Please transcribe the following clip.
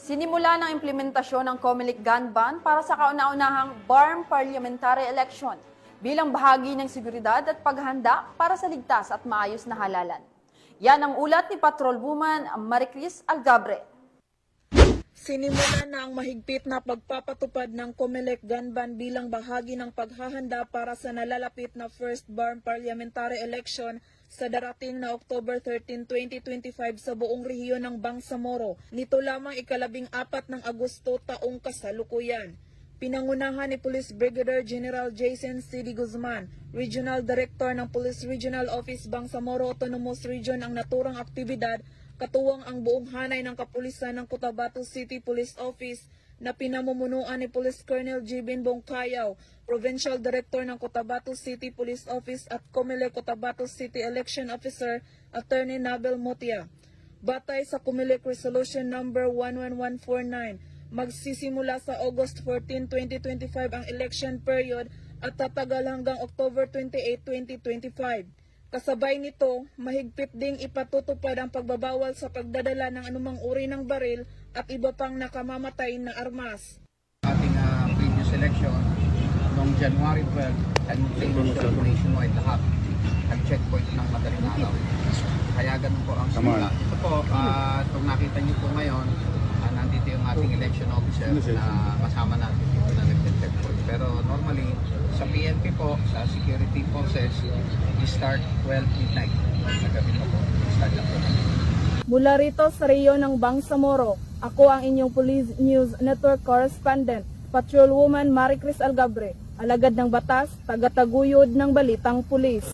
Sinimula ng implementasyon ng COMELEC gun ban para sa kauna-unahang BARM parliamentary election bilang bahagi ng seguridad at paghanda para sa ligtas at maayos na halalan. Yan ang ulat ni Patrolwoman Maricris Algabre. Sinimula na ang mahigpit na pagpapatupad ng COMELEC gun ban bilang bahagi ng paghahanda para sa nalalapit na first BARM parliamentary election sa darating na October 13, 2025 sa buong rehiyon ng Bangsamoro. Nito lamang ika-14 ng Agosto taong kasalukuyan. Pinangunahan ni Police Brigadier General Jason C. Guzman, Regional Director ng Police Regional Office Bangsamoro Autonomous Region ang naturang aktibidad, katuwang ang buong hanay ng kapulisan ng Cotabato City Police Office na pinamumunuan ni Police Colonel Jibin Bongkayaw, Provincial Director ng Cotabato City Police Office at COMELEC Cotabato City Election Officer, Attorney Nabel Motia. Batay sa COMELEC Resolution Number 11149, magsisimula sa August 14, 2025 ang election period at tatagal hanggang October 28, 2025. Kasabay nito, mahigpit ding ipatutupad ang pagbabawal sa pagdadala ng anumang uri ng baril at iba pang nakamamatay na armas. Ating previous election noong January 12, nag-implementation nationwide lahat ang checkpoint ng madaling araw. Kaya ganun po ang simula. Ito po, itong nakita niyo po ngayon, nandito yung ating election officer na kasama natin dito na nag-checkpoint. Pero normally, sa PNP po, sa security forces, we start 12 midnight. Nagabi pa po, start lang po. Mula rito sa rehiyon ng Bangsamoro, ako ang inyong Police News Network Correspondent, Patrolwoman Maricris Algabre, alagad ng batas, tagataguyod ng balitang pulis.